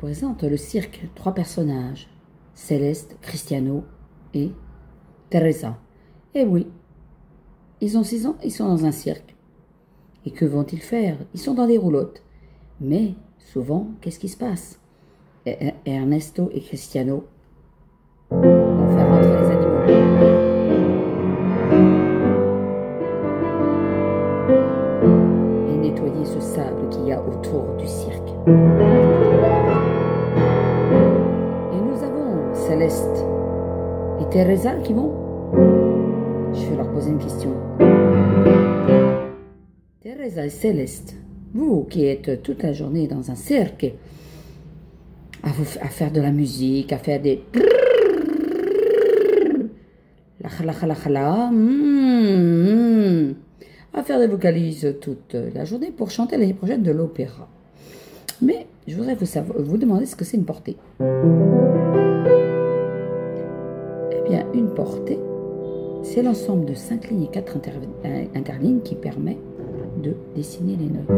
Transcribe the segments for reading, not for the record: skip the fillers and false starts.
présente le cirque. 3 personnages, Céleste, Cristiano et Teresa. Et oui, ils ont 6 ans, ils sont dans un cirque. Et que vont-ils faire? Ils sont dans des roulottes. Mais souvent, qu'est-ce qui se passe? Ernesto et Cristiano vont faire rentrer les animaux. Et nettoyer ce sable qu'il y a autour du cirque. Et nous avons Céleste et Teresa qui vont... Je vais leur poser une question. Teresa et Céleste, vous qui êtes toute la journée dans un cirque, à faire de la musique, à faire des... à faire des vocalises toute la journée pour chanter l'année prochaine de l'opéra. Mais je voudrais vous demander ce que c'est une portée. Eh bien, une portée, c'est l'ensemble de 5 lignes et 4 interlignes qui permet de dessiner les notes.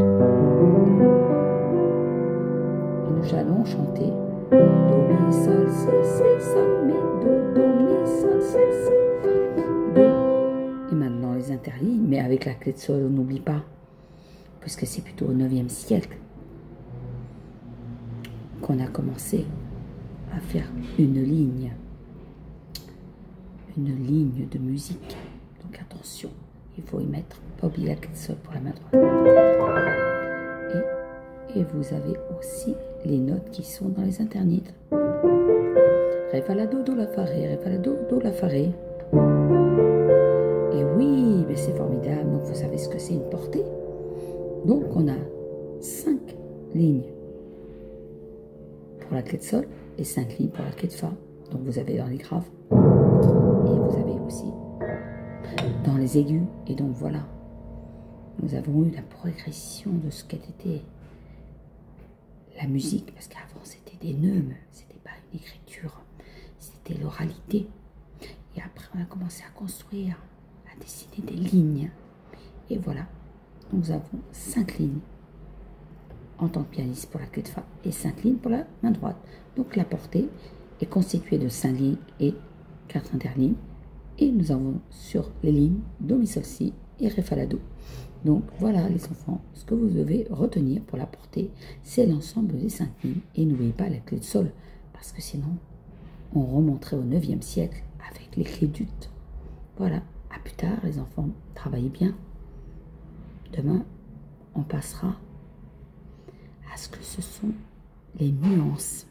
Et nous allons chanter Do, Mi, Sol, Si, Sol, Mi, Do, Mi, Sol, Si, Do. Et maintenant les interlignes, mais avec la clé de sol, on n'oublie pas, puisque c'est plutôt au 9e siècle qu'on a commencé à faire une ligne de musique. Donc attention, il faut y mettre, pas oublier la clé de sol pour la main droite. Et vous avez aussi les notes qui sont dans les internites. Ré, fa, la, do, do, la, fa, ré, ré, fa, la, do, do, la, fa, ré. Et oui, mais c'est formidable. Donc vous savez ce que c'est une portée. Donc on a 5 lignes pour la clé de sol et 5 lignes pour la clé de fa. Donc vous avez dans les graves et vous avez aussi dans les aigus. Et donc voilà, nous avons eu la progression de ce qu'était la musique, parce qu'avant c'était des neumes, c'était pas une écriture, c'était l'oralité. Et après on a commencé à construire, à dessiner des lignes. Et voilà, nous avons 5 lignes en tant que pianiste pour la clé de fa et 5 lignes pour la main droite. Donc la portée est constituée de 5 lignes et 4 interlignes. Et nous avons sur les lignes Do, Mi, Sol, Si et Ré, Fa, La, Do. Donc voilà les enfants, ce que vous devez retenir pour la portée, c'est l'ensemble des 5 lignes. Et n'oubliez pas la clé de sol, parce que sinon on remonterait au 9e siècle avec les clés d'ut. Voilà, à plus tard les enfants, travaillez bien. Demain, on passera à ce que ce sont les nuances.